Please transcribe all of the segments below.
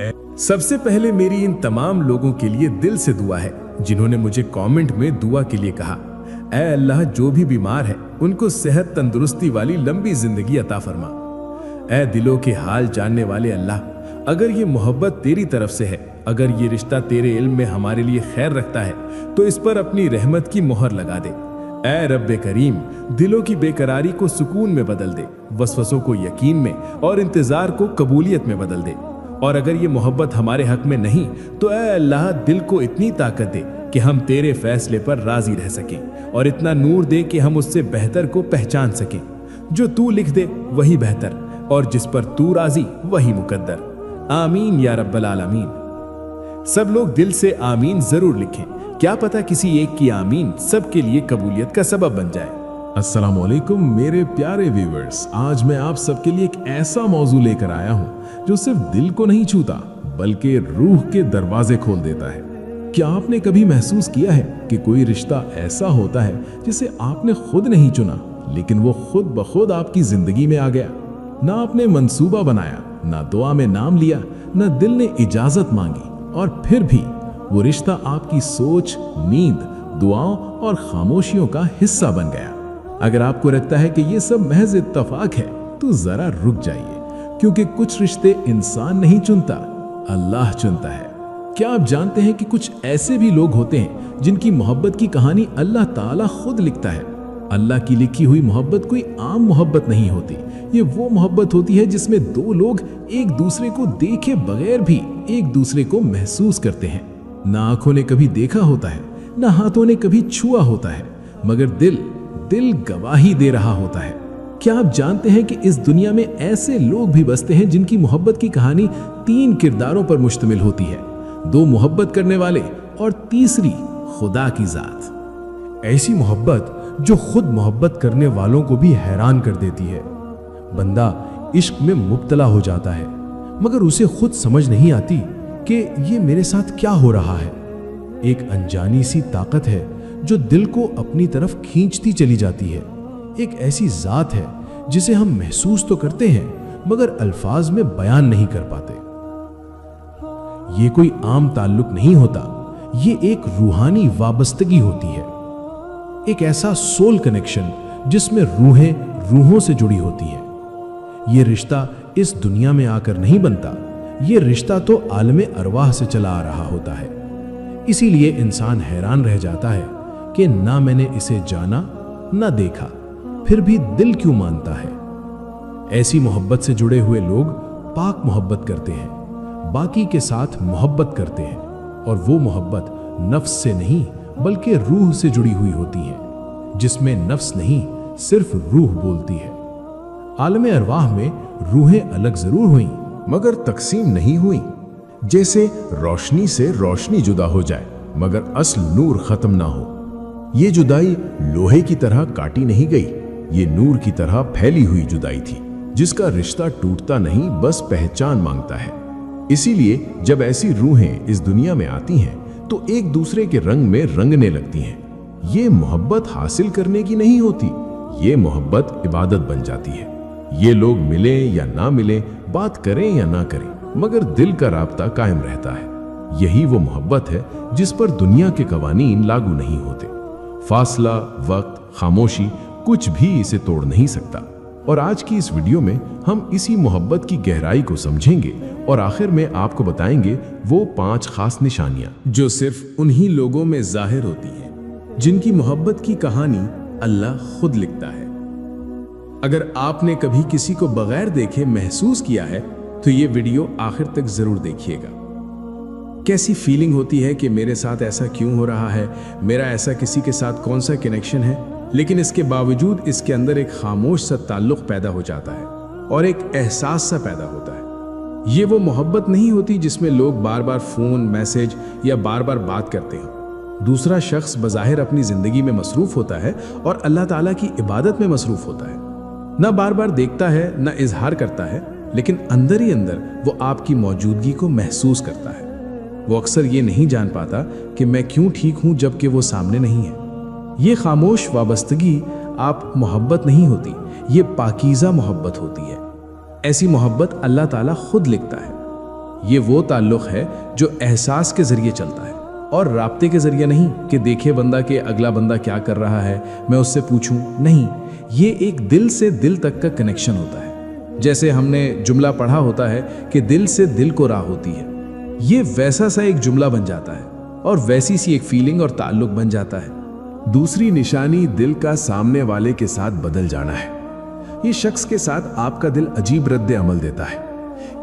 सबसे पहले मेरी इन तमाम लोगों के लिए दिल से दुआ है जिन्होंने मुझे कमेंट में दुआ के लिए कहा। ऐ अल्लाह, जो भी बीमार है उनको सेहत तंदुरुस्ती वाली लंबी जिंदगी अता फरमा। ऐ दिलों के हाल जानने वाले अल्लाह, अगर ये मोहब्बत तेरी तरफ से है, अगर ये रिश्ता तेरे इल्म में हमारे लिए खैर रखता है तो इस पर अपनी रहमत की मोहर लगा दे। ऐ रब्बे करीम, दिलों की बेकरारी को सुकून में बदल दे, वसवसों को यकीन में और इंतजार को कबूलियत में बदल दे। और अगर ये मोहब्बत हमारे हक में नहीं तो ऐ अल्लाह, दिल को इतनी ताकत दे कि हम तेरे फैसले पर राजी रह सकें और इतना नूर दे कि हम उससे बेहतर को पहचान सकें। जो तू लिख दे वही बेहतर और जिस पर तू राजी वही मुकद्दर। आमीन या रब्बल आलमीन। सब लोग दिल से आमीन जरूर लिखें, क्या पता किसी एक की आमीन सबके लिए कबूलियत का सबब बन जाए। अस्सलामुअलैकुम मेरे प्यारे व्यूअर्स, आज मैं आप सबके लिए एक ऐसा मौजू लेकर आया हूं जो सिर्फ दिल को नहीं छूता बल्कि रूह के दरवाजे खोल देता है। क्या आपने कभी महसूस किया है कि कोई रिश्ता ऐसा होता है जिसे आपने खुद नहीं चुना लेकिन वो खुद ब खुद आपकी जिंदगी में आ गया? ना आपने मंसूबा बनाया, ना दुआ में नाम लिया, ना दिल ने इजाजत मांगी, और फिर भी वो रिश्ता आपकी सोच, नींद, दुआओं और खामोशियों का हिस्सा बन गया। अगर आपको लगता है कि ये सब महज इत्तफाक है तो जरा रुक जाइए, क्योंकि कुछ रिश्ते इंसान नहीं चुनता, अल्लाह चुनता है। क्या आप जानते हैं कि कुछ ऐसे भी लोग होते हैं जिनकी मोहब्बत की कहानी अल्लाह ताला खुद लिखता है? अल्लाह की लिखी हुई मोहब्बत कोई आम मोहब्बत नहीं होती। ये वो मोहब्बत होती है जिसमें दो लोग एक दूसरे को देखे बगैर भी एक दूसरे को महसूस करते हैं। ना आंखों ने कभी देखा होता है, ना हाथों ने कभी छुआ होता है, मगर दिल गवाही दे रहा होता है। क्या आप जानते हैं कि इस दुनिया में ऐसे लोग भी बसते हैं जिनकी मोहब्बत की कहानी 3 किरदारों पर मुश्तमिल होती है, 2 मोहब्बत करने वाले और तीसरी खुदा की जात। ऐसी मोहब्बत जो खुद मोहब्बत करने वालों को भी हैरान कर देती है। बंदा इश्क में मुब्तला हो जाता है मगर उसे खुद समझ नहीं आती कि ये मेरे साथ क्या हो रहा है। एक अनजानी सी ताकत है जो दिल को अपनी तरफ खींचती चली जाती है। एक ऐसी जात है जिसे हम महसूस तो करते हैं मगर अल्फाज में बयान नहीं कर पाते। ये कोई आम ताल्लुक नहीं होता, ये एक रूहानी वाबस्तगी होती है, एक ऐसा सोल कनेक्शन जिसमें रूहें रूहों से जुड़ी होती हैं। ये रिश्ता इस दुनिया में आकर नहीं बनता, ये रिश्ता तो आलमे अरवाह से चला आ रहा होता है। इसीलिए इंसान हैरान रह जाता है कि ना मैंने इसे जाना ना देखा, फिर भी दिल क्यों मानता है। ऐसी मोहब्बत से जुड़े हुए लोग पाक मोहब्बत करते हैं, बाकी के साथ मोहब्बत करते हैं, और वो मोहब्बत नफ्स से नहीं बल्कि रूह से जुड़ी हुई होती है, जिसमें नफ्स नहीं सिर्फ रूह बोलती है। आलमे अरवाह में रूहें अलग जरूर हुई मगर तकसीम नहीं हुई। जैसे रोशनी से रोशनी जुदा हो जाए मगर असल नूर खत्म ना हो। ये जुदाई लोहे की तरह काटी नहीं गई, ये नूर की तरह फैली हुई जुदाई थी, जिसका रिश्ता टूटता नहीं बस पहचान मांगता है। इसीलिए जब ऐसी रूहें इस दुनिया में आती हैं तो एक दूसरे के रंग में रंगने लगती हैं। ये मोहब्बत हासिल करने की नहीं होती, ये मोहब्बत इबादत बन जाती है। ये लोग मिले या ना मिले, बात करें या ना करें, मगर दिल का राब्ता कायम रहता है। यही वो मोहब्बत है जिस पर दुनिया के कवानीन लागू नहीं होते। फासला, वक्त, खामोशी कुछ भी इसे तोड़ नहीं सकता। और आज की इस वीडियो में हम इसी मोहब्बत की गहराई को समझेंगे और आखिर में आपको बताएंगे वो 5 खास निशानियां जो सिर्फ उन्हीं लोगों में जाहिर होती हैं जिनकी मोहब्बत की कहानी अल्लाह खुद लिखता है। अगर आपने कभी किसी को बगैर देखे महसूस किया है तो ये वीडियो आखिर तक जरूर देखिएगा। कैसी फीलिंग होती है कि मेरे साथ ऐसा क्यों हो रहा है, मेरा ऐसा किसी के साथ कौन सा कनेक्शन है, लेकिन इसके बावजूद इसके अंदर एक खामोश सा ताल्लुक पैदा हो जाता है और एक एहसास सा पैदा होता है। ये वो मोहब्बत नहीं होती जिसमें लोग बार बार फोन, मैसेज या बार बार बात करते हो। दूसरा शख्स बज़ाहिर अपनी जिंदगी में मसरूफ होता है और अल्लाह ताला की इबादत में मसरूफ होता है। ना बार बार देखता है, ना इजहार करता है, लेकिन अंदर ही अंदर वो आपकी मौजूदगी को महसूस करता है। वो अक्सर ये नहीं जान पाता कि मैं क्यों ठीक हूं जबकि वो सामने नहीं है। ये खामोश वाबस्तगी आप मोहब्बत नहीं होती, ये पाकीज़ा मोहब्बत होती है। ऐसी मोहब्बत अल्लाह ताला खुद लिखता है। ये वो ताल्लुक़ है जो एहसास के ज़रिए चलता है और राब्ते के ज़रिए नहीं कि देखे बंदा कि अगला बंदा क्या कर रहा है, मैं उससे पूछूं। नहीं, ये एक दिल से दिल तक का कनेक्शन होता है। जैसे हमने जुमला पढ़ा होता है कि दिल से दिल को राह होती है, ये वैसा सा एक जुमला बन जाता है और वैसी सी एक फीलिंग और ताल्लुक़ बन जाता है। दूसरी निशानी दिल का सामने वाले के साथ बदल जाना है। ये शख्स के साथ आपका दिल अजीब रद्द अमल देता है।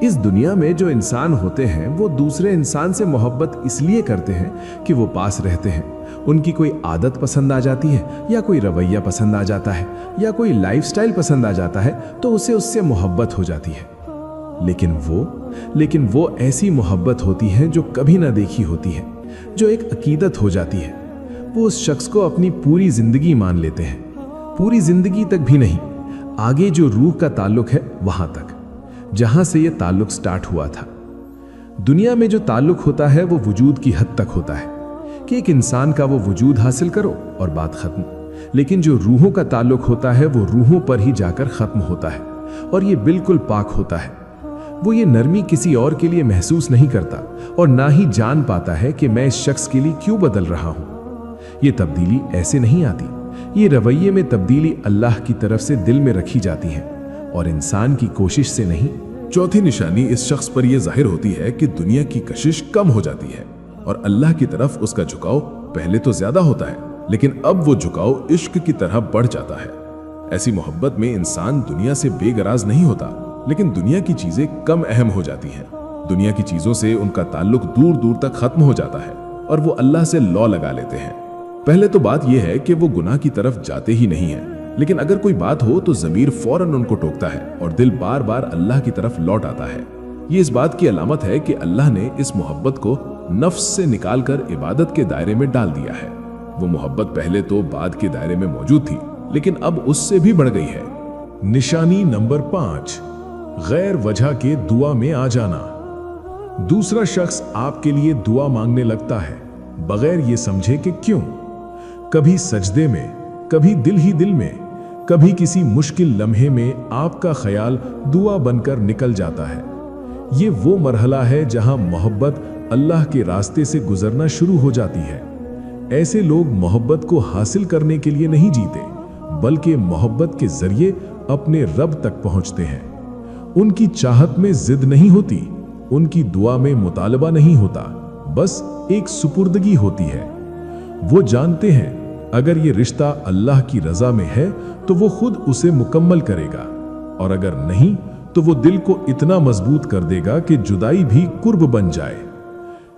इस दुनिया में जो इंसान होते हैं वो दूसरे इंसान से मोहब्बत इसलिए करते हैं कि वो पास रहते हैं, उनकी कोई आदत पसंद आ जाती है या कोई रवैया पसंद आ जाता है या कोई लाइफस्टाइल पसंद आ जाता है तो उसे उससे मोहब्बत हो जाती है। लेकिन वो ऐसी मोहब्बत होती है जो कभी ना देखी होती है, जो एक अकीदत हो जाती है। वो उस शख्स को अपनी पूरी जिंदगी मान लेते हैं, पूरी जिंदगी तक भी नहीं, आगे जो रूह का ताल्लुक है वहां तक, जहां से ये ताल्लुक स्टार्ट हुआ था। दुनिया में जो ताल्लुक होता है वो वजूद की हद तक होता है कि एक इंसान का वो वजूद हासिल करो और बात खत्म। लेकिन जो रूहों का ताल्लुक होता है वो रूहों पर ही जाकर खत्म होता है और ये बिल्कुल पाक होता है। वो ये नरमी किसी और के लिए महसूस नहीं करता और ना ही जान पाता है कि मैं इस शख्स के लिए क्यों बदल रहा हूं। ये तब्दीली ऐसे नहीं आती, ये रवैये में तब्दीली अल्लाह की तरफ से दिल में रखी जाती है और इंसान की कोशिश से नहीं। चौथी निशानी इस शख्स पर यह जाहिर होती है कि दुनिया की कशिश कम हो जाती है और अल्लाह की तरफ उसका झुकाव पहले तो ज्यादा होता है, लेकिन अब वो झुकाव इश्क की तरह बढ़ जाता है। ऐसी मोहब्बत में इंसान दुनिया से बेगराज नहीं होता, लेकिन दुनिया की चीजें कम अहम हो जाती हैं। दुनिया की चीजों से उनका ताल्लुक दूर दूर तक खत्म हो जाता है और वो अल्लाह से लौ लगा लेते हैं। पहले तो बात यह है कि वो गुनाह की तरफ जाते ही नहीं है, लेकिन अगर कोई बात हो तो ज़मीर फौरन उनको टोकता है और दिल बार बार अल्लाह की तरफ लौट आता है। ये इस बात की अलामत है कि अल्लाह ने इस मोहब्बत को नफ्स से निकालकर इबादत के दायरे में डाल दिया है। वो मोहब्बत पहले तो बाद के दायरे में मौजूद थी, लेकिन अब उससे भी बढ़ गई है। निशानी नंबर 5, गैर वजह के दुआ में आ जाना। दूसरा शख्स आपके लिए दुआ मांगने लगता है बगैर ये समझे कि क्यों। कभी सजदे में, कभी दिल ही दिल में, कभी किसी मुश्किल लम्हे में आपका ख्याल दुआ बनकर निकल जाता है। ये वो मरहला है जहां मोहब्बत अल्लाह के रास्ते से गुजरना शुरू हो जाती है। ऐसे लोग मोहब्बत को हासिल करने के लिए नहीं जीते, बल्कि मोहब्बत के जरिए अपने रब तक पहुंचते हैं। उनकी चाहत में जिद नहीं होती, उनकी दुआ में मुतालबा नहीं होता, बस एक सुपुर्दगी होती है। वो जानते हैं अगर ये रिश्ता अल्लाह की रजा में है तो वो खुद उसे मुकम्मल करेगा, और अगर नहीं तो वो दिल को इतना मजबूत कर देगा कि जुदाई भी कुर्ब बन जाए।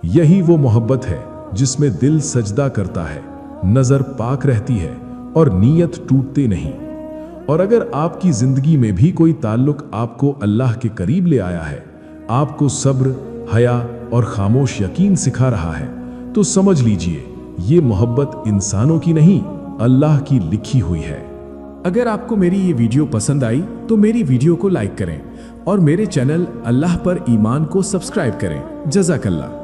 यही वो मोहब्बत है जिसमें दिल सजदा करता है, नजर पाक रहती है और नीयत टूटते नहीं। और अगर आपकी जिंदगी में भी कोई ताल्लुक आपको अल्लाह के करीब ले आया है, आपको सब्र, हया और खामोश यकीन सिखा रहा है, तो समझ लीजिए ये मोहब्बत इंसानों की नहीं, अल्लाह की लिखी हुई है। अगर आपको मेरी ये वीडियो पसंद आई तो मेरी वीडियो को लाइक करें और मेरे चैनल अल्लाह पर ईमान को सब्सक्राइब करें। जज़ाकल्लाह।